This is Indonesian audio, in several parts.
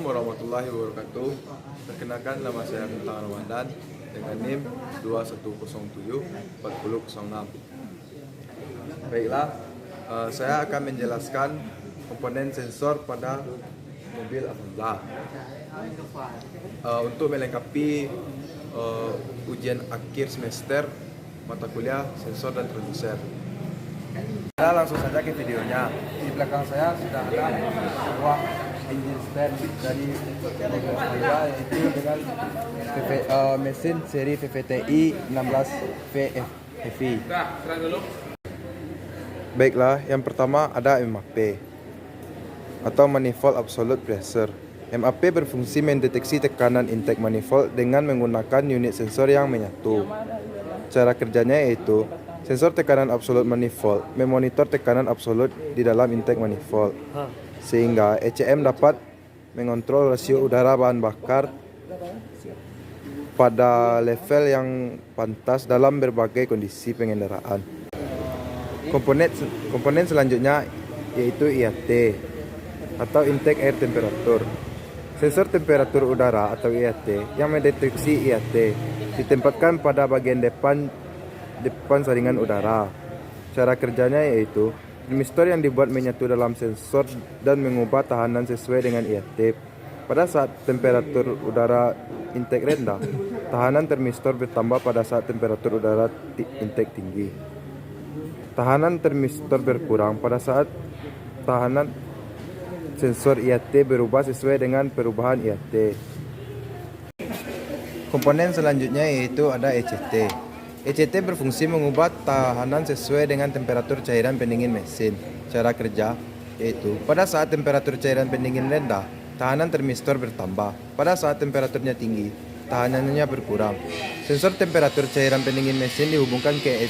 warahmatullahi wabarakatuh. Perkenalkan, nama saya Bintang Ramadan dengan NIM 21074006. Baiklah, saya akan menjelaskan komponen sensor pada mobil Avanza. Untuk melengkapi ujian akhir semester mata kuliah sensor dan transducer. Kita langsung saja ke videonya. Di belakang saya sudah ada sebuah engine stand dari Volkswagen, yaitu dengan mesin seri VVTi 16 VFI. Baiklah, yang pertama ada MAP atau Manifold Absolute Pressure. MAP berfungsi mendeteksi tekanan intake manifold dengan menggunakan unit sensor yang menyatu. Cara kerjanya yaitu sensor tekanan absolut manifold memonitor tekanan absolut di dalam intake manifold, sehingga ECM dapat mengontrol rasio udara bahan bakar pada level yang pantas dalam berbagai kondisi pengendaraan. Komponen selanjutnya yaitu IAT atau Intake Air Temperature. Sensor temperatur udara atau IAT yang mendeteksi IAT ditempatkan pada bagian depan saringan udara. Cara kerjanya yaitu termistor yang dibuat menyatu dalam sensor dan mengubah tahanan sesuai dengan IAT. Pada saat temperatur udara intake rendah, tahanan termistor bertambah pada saat temperatur udara intake tinggi. Tahanan termistor berkurang pada saat tahanan sensor IAT berubah sesuai dengan perubahan IAT. Komponen selanjutnya yaitu ada ECT. ECT berfungsi mengubah tahanan sesuai dengan temperatur cairan pendingin mesin. Cara kerja yaitu pada saat temperatur cairan pendingin rendah, tahanan termistor bertambah. Pada saat temperaturnya tinggi, tahanannya berkurang. Sensor temperatur cairan pendingin mesin dihubungkan ke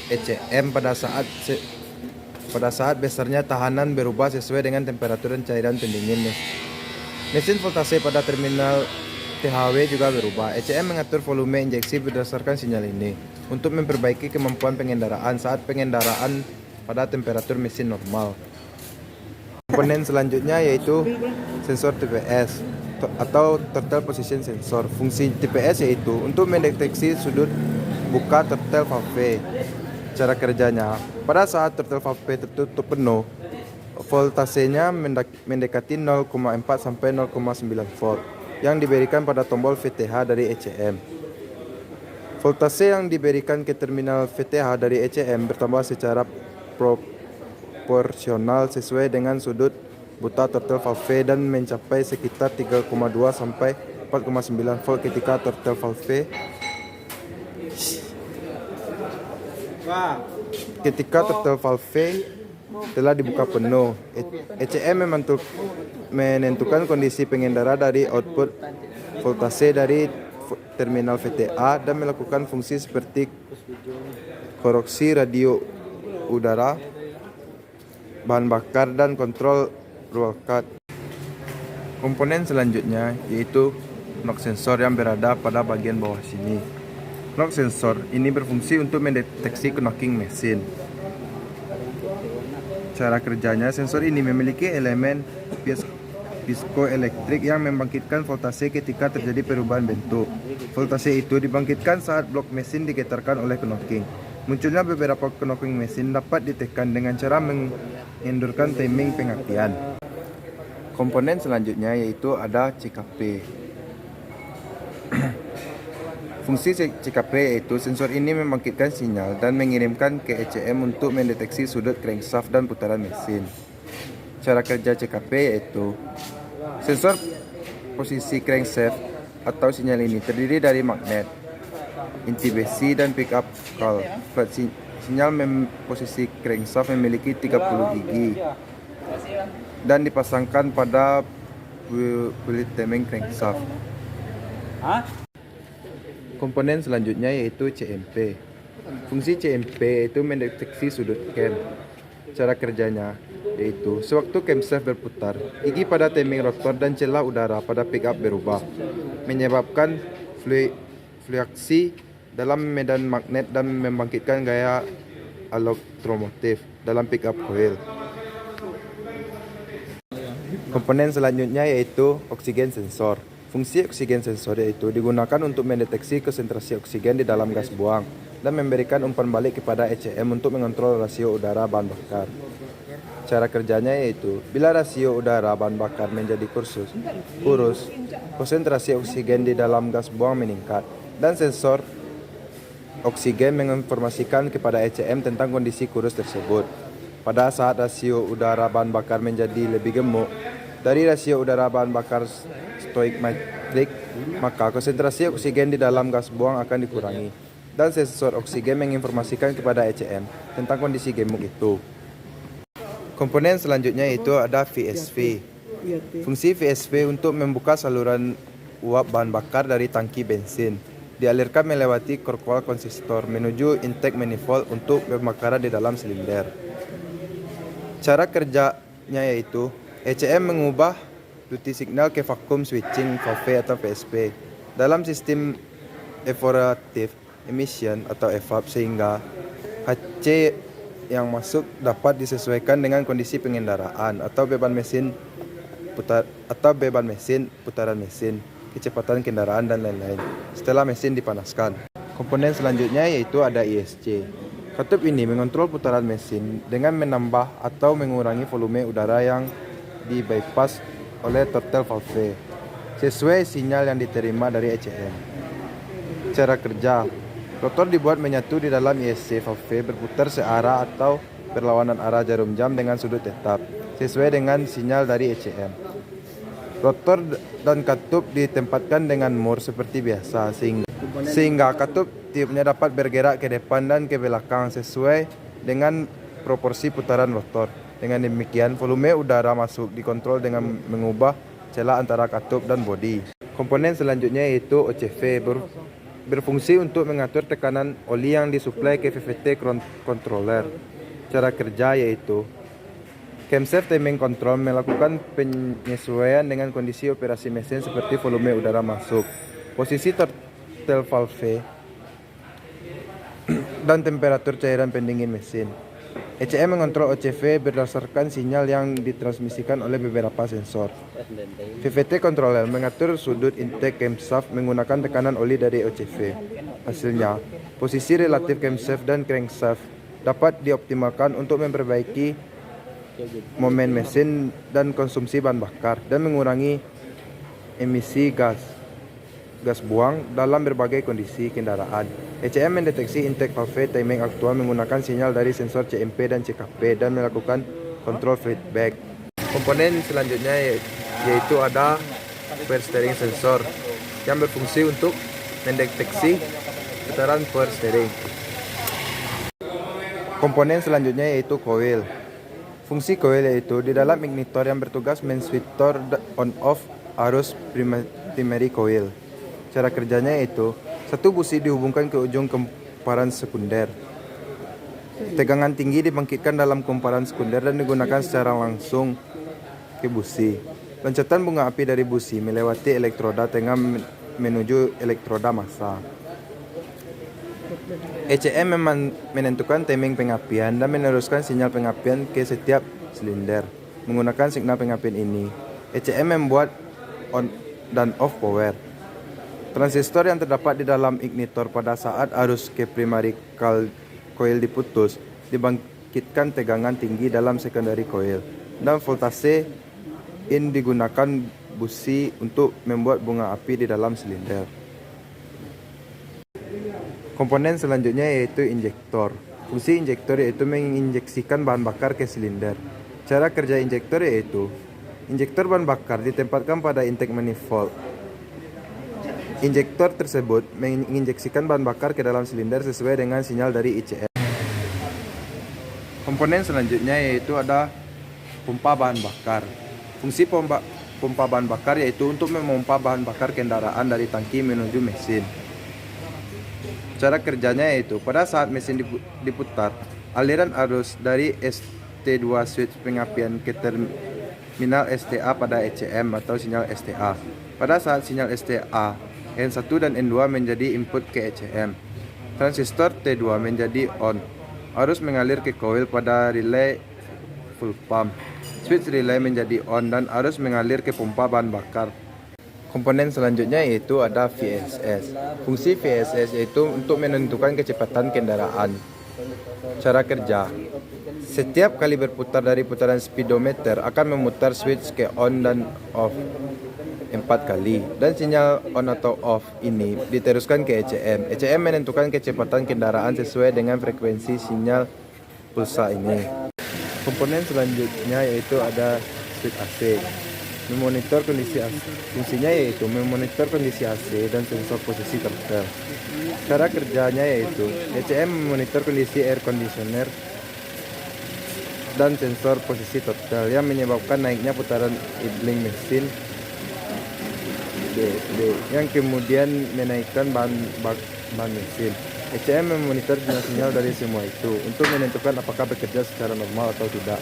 ECM pada saat besarnya tahanan berubah sesuai dengan temperatur cairan pendingin mesin. Voltase pada terminal THW juga berubah. ECM mengatur volume injeksi berdasarkan sinyal ini untuk memperbaiki kemampuan pengendaraan saat pengendaraan pada temperatur mesin normal. Komponen selanjutnya yaitu sensor TPS atau Throttle Position Sensor. Fungsi TPS yaitu untuk mendeteksi sudut buka throttle valve. Cara kerjanya, pada saat throttle valve tertutup penuh, voltasenya mendekati 0,4 sampai 0,9 volt yang diberikan pada tombol VTH dari ECM. Voltase yang diberikan ke terminal VTH dari ECM bertambah secara proporsional sesuai dengan sudut buta throttle valve dan mencapai sekitar 3,2 sampai 4,9 volt ketika throttle valve telah dibuka penuh. ECM menentukan kondisi pengendara dari output voltase dari terminal VTA dan melakukan fungsi seperti koreksi radio udara, bahan bakar, dan kontrol roll cut. Komponen selanjutnya yaitu knock sensor yang berada pada bagian bawah sini. Knock sensor ini berfungsi untuk mendeteksi knocking mesin. Cara kerjanya, sensor ini memiliki elemen piezoelektrik yang membangkitkan voltase ketika terjadi perubahan bentuk. Voltase itu dibangkitkan saat blok mesin digetarkan oleh knocking. Munculnya beberapa knocking mesin dapat ditekan dengan cara mengendurkan timing pengertian. Komponen selanjutnya yaitu ada CKP. Fungsi CKP yaitu sensor ini membangkitkan sinyal dan mengirimkan ke ECM untuk mendeteksi sudut crankshaft dan putaran mesin. Cara kerja CKP yaitu sensor posisi crankshaft atau sinyal ini terdiri dari magnet, inti besi, dan pickup coil. Sinyal posisi crankshaft memiliki 30 gigi dan dipasangkan pada bulit timing crankshaft. Komponen selanjutnya yaitu CMP. Fungsi CMP itu mendeteksi sudut cam. Cara kerjanya yaitu sewaktu camshaft berputar, gigi pada timing rotor dan celah udara pada pickup berubah, menyebabkan fluktuasi dalam medan magnet dan membangkitkan gaya elektromotif dalam pickup coil. Komponen selanjutnya yaitu oksigen sensor. Fungsi oksigen sensor yaitu digunakan untuk mendeteksi konsentrasi oksigen di dalam gas buang dan memberikan umpan balik kepada ECM untuk mengontrol rasio udara bahan bakar. Cara kerjanya yaitu bila rasio udara bahan bakar menjadi kurus, konsentrasi oksigen di dalam gas buang meningkat dan sensor oksigen menginformasikan kepada ECM tentang kondisi kurus tersebut. Pada saat rasio udara bahan bakar menjadi lebih gemuk dari rasio udara bahan bakar stoichiometrik, maka konsentrasi oksigen di dalam gas buang akan dikurangi dan sensor oksigen menginformasikan kepada ECM tentang kondisi gemuk itu. Komponen selanjutnya itu ada VSV. Fungsi VSV untuk membuka saluran uap bahan bakar dari tangki bensin. Dialirkan melewati korkwal konsistor menuju intake manifold untuk pembakaran di dalam silinder. Cara kerjanya yaitu ECM mengubah duty signal ke vacuum switching valve atau VSP dalam sistem evaporative emission atau EVAP sehingga HC yang masuk dapat disesuaikan dengan kondisi pengendaraan atau beban mesin putaran mesin, kecepatan kendaraan dan lain-lain setelah mesin dipanaskan. Komponen selanjutnya yaitu ada ISC. Katup ini mengontrol putaran mesin dengan menambah atau mengurangi volume udara yang di bypass oleh throttle valve sesuai sinyal yang diterima dari ECM. Cara kerja: rotor dibuat menyatu di dalam ISC valve berputar searah atau berlawanan arah jarum jam dengan sudut tetap sesuai dengan sinyal dari ECM. Rotor dan katup ditempatkan dengan mur seperti biasa sehingga katup tiupnya dapat bergerak ke depan dan ke belakang sesuai dengan proporsi putaran rotor. Dengan demikian, volume udara masuk dikontrol dengan mengubah celah antara katup dan bodi. Komponen selanjutnya yaitu OCV berfungsi untuk mengatur tekanan oli yang disuplai ke VVT controller. Cara kerja yaitu camshaft timing control melakukan penyesuaian dengan kondisi operasi mesin seperti volume udara masuk, posisi throttle valve, dan temperatur cairan pendingin mesin. ECM mengontrol OCV berdasarkan sinyal yang ditransmisikan oleh beberapa sensor. VVT controller mengatur sudut intake camshaft menggunakan tekanan oli dari OCV. Hasilnya, posisi relatif camshaft dan crankshaft dapat dioptimalkan untuk memperbaiki momen mesin dan konsumsi bahan bakar dan mengurangi emisi gas buang dalam berbagai kondisi kendaraan. ECM mendeteksi intake valve timing aktual menggunakan sinyal dari sensor CMP dan CKP dan melakukan kontrol feedback. Komponen selanjutnya yaitu ada power steering sensor yang berfungsi untuk mendeteksi putaran power steering. Komponen selanjutnya yaitu coil. Fungsi coil yaitu di dalam ignitor yang bertugas men-switcher on-off arus primary coil. Cara kerjanya yaitu satu busi dihubungkan ke ujung kumparan sekunder. Tegangan tinggi dibangkitkan dalam kumparan sekunder dan digunakan secara langsung ke busi. Loncatan bunga api dari busi melewati elektroda tengah menuju elektroda massa. ECM menentukan timing pengapian dan meneruskan sinyal pengapian ke setiap silinder. Menggunakan signal pengapian ini, ECM membuat on dan off power. Transistor yang terdapat di dalam ignitor pada saat arus ke primary coil diputus dibangkitkan tegangan tinggi dalam secondary coil dan voltase in digunakan busi untuk membuat bunga api di dalam silinder. Komponen selanjutnya yaitu injektor. Fungsi injektor yaitu menginjeksikan bahan bakar ke silinder. Cara kerja injektor yaitu injektor bahan bakar ditempatkan pada intake manifold. Injektor tersebut menginjeksikan bahan bakar ke dalam silinder sesuai dengan sinyal dari ECM. Komponen selanjutnya yaitu ada pompa bahan bakar. Fungsi pompa bahan bakar yaitu untuk memompa bahan bakar kendaraan dari tangki menuju mesin. Cara kerjanya yaitu pada saat mesin diputar, aliran arus dari ST2 switch pengapian ke terminal STA pada ECM atau sinyal STA. Pada saat sinyal STA, N1 dan N2 menjadi input ke ECM. Transistor T2 menjadi on. Arus mengalir ke coil pada relay full pump. Switch relay menjadi on dan arus mengalir ke pompa bahan bakar. Komponen selanjutnya yaitu ada VSS. Fungsi VSS yaitu untuk menentukan kecepatan kendaraan. Cara kerja: setiap kali berputar dari putaran speedometer akan memutar switch ke on dan off 4 kali, dan sinyal on atau off ini diteruskan ke ECM. ECM menentukan kecepatan kendaraan sesuai dengan frekuensi sinyal pulsa ini. Komponen selanjutnya yaitu ada switch AC. Memonitor kondisi AC. Fungsinya yaitu memonitor kondisi AC dan sensor posisi throttle. Cara kerjanya yaitu ECM memonitor kondisi air conditioner dan sensor posisi throttle yang menyebabkan naiknya putaran idling mesin yang kemudian menaikkan bahan mesin. ECM memonitor sinyal dari semua itu untuk menentukan apakah bekerja secara normal atau tidak.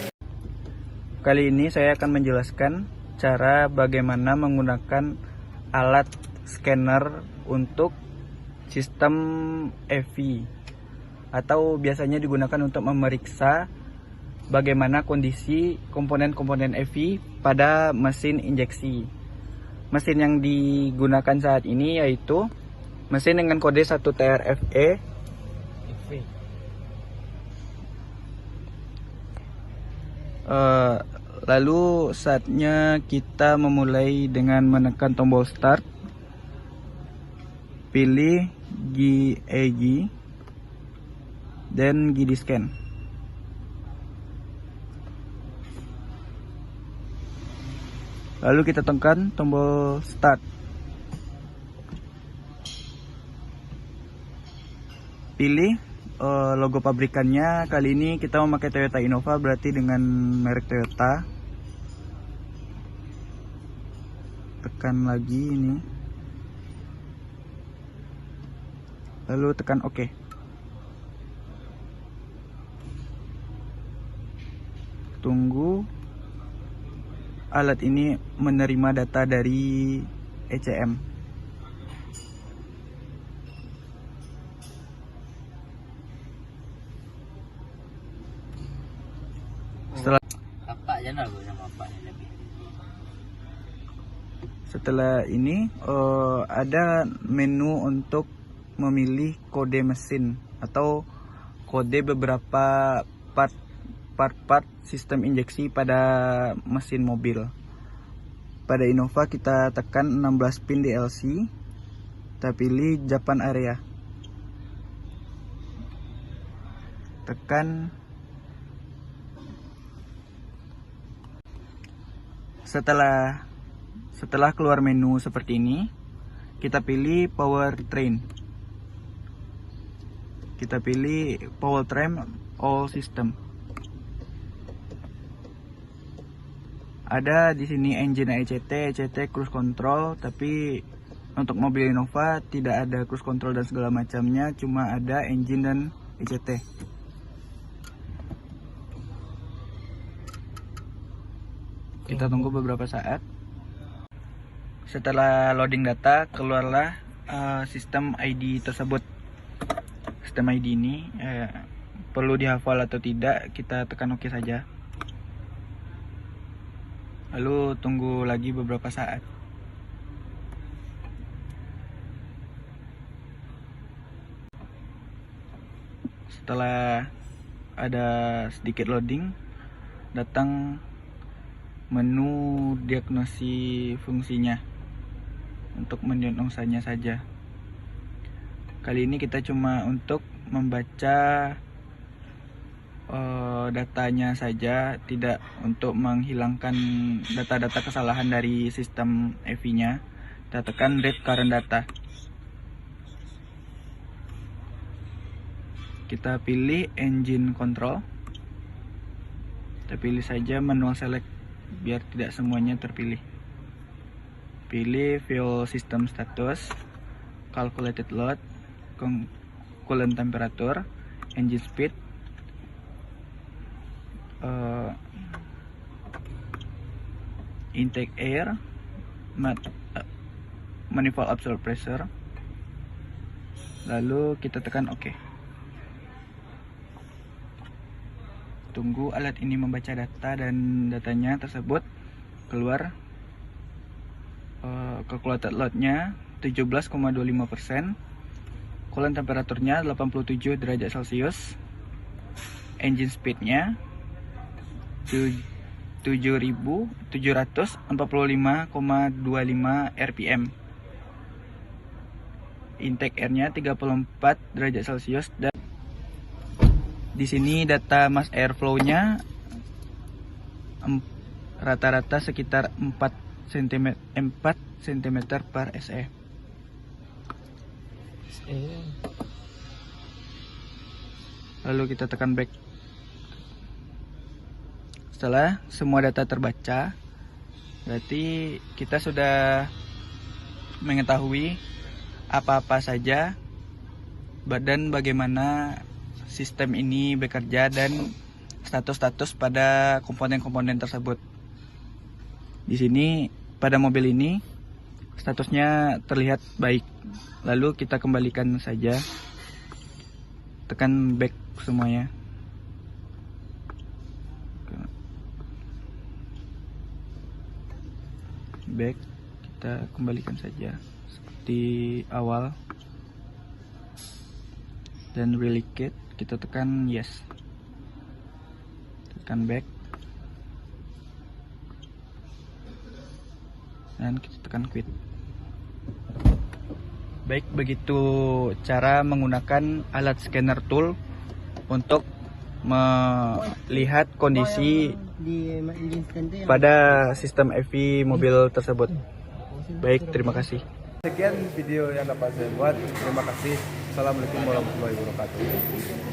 Kali ini saya akan menjelaskan cara bagaimana menggunakan alat scanner untuk sistem EV, atau biasanya digunakan untuk memeriksa bagaimana kondisi komponen-komponen EV pada mesin injeksi. Mesin yang digunakan saat ini yaitu mesin dengan kode 1TRFE lalu saatnya kita memulai dengan menekan tombol start, pilih GEG dan GD scan. Lalu kita tekan tombol start. Pilih logo pabrikannya. Kali ini kita memakai Toyota Innova, berarti dengan merek Toyota. Tekan lagi ini. Lalu tekan OK. Tunggu alat ini menerima data dari ECM. Setelah ini ada menu untuk memilih kode mesin atau kode beberapa part sistem injeksi pada mesin mobil. Pada Innova kita tekan 16 pin DLC, kita pilih Japan area, tekan. Setelah keluar menu seperti ini, kita pilih powertrain. Kita pilih powertrain all system. Ada di sini engine ECT cruise control, tapi untuk mobil Innova tidak ada cruise control dan segala macamnya, cuma ada engine dan ECT. Kita tunggu beberapa saat. Setelah loading data, keluarlah sistem ID tersebut. Sistem ID ini perlu dihafal atau tidak, kita tekan OK saja. Lalu tunggu lagi beberapa saat. Setelah ada sedikit loading, datang menu diagnosi fungsinya untuk mendiagnosanya saja. Kali ini kita cuma untuk membaca datanya saja, tidak untuk menghilangkan data-data kesalahan dari sistem EV-nya. Kita tekan read current data. Kita pilih engine control. Kita pilih saja manual select biar tidak semuanya terpilih. Pilih fuel system status, calculated load, coolant temperature, engine speed, intake air, manifold absorb pressure. Lalu kita tekan OK. Tunggu alat ini membaca data dan datanya tersebut keluar. Calculated loadnya 17,25%, coolant temperaturnya 87 derajat Celcius, engine speednya 7.745,25 rpm, intake airnya 34 derajat Celcius, dan di sini data mass airflow-nya rata-rata sekitar 4 cm per SE. Lalu kita tekan back. Setelah semua data terbaca, berarti kita sudah mengetahui apa-apa saja dan bagaimana sistem ini bekerja dan status-status pada komponen-komponen tersebut. Di sini pada mobil ini statusnya terlihat baik. Lalu kita kembalikan saja. Tekan back semuanya. Back, kita kembalikan saja seperti awal. Dan relicate, kita tekan yes. Tekan back. Dan kita tekan quit. Baik, begitu cara menggunakan alat scanner tool untuk melihat kondisi pada sistem EV mobil tersebut. Baik, terima kasih. Sekian video yang dapat saya buat. Terima kasih. Assalamualaikum warahmatullahi wabarakatuh.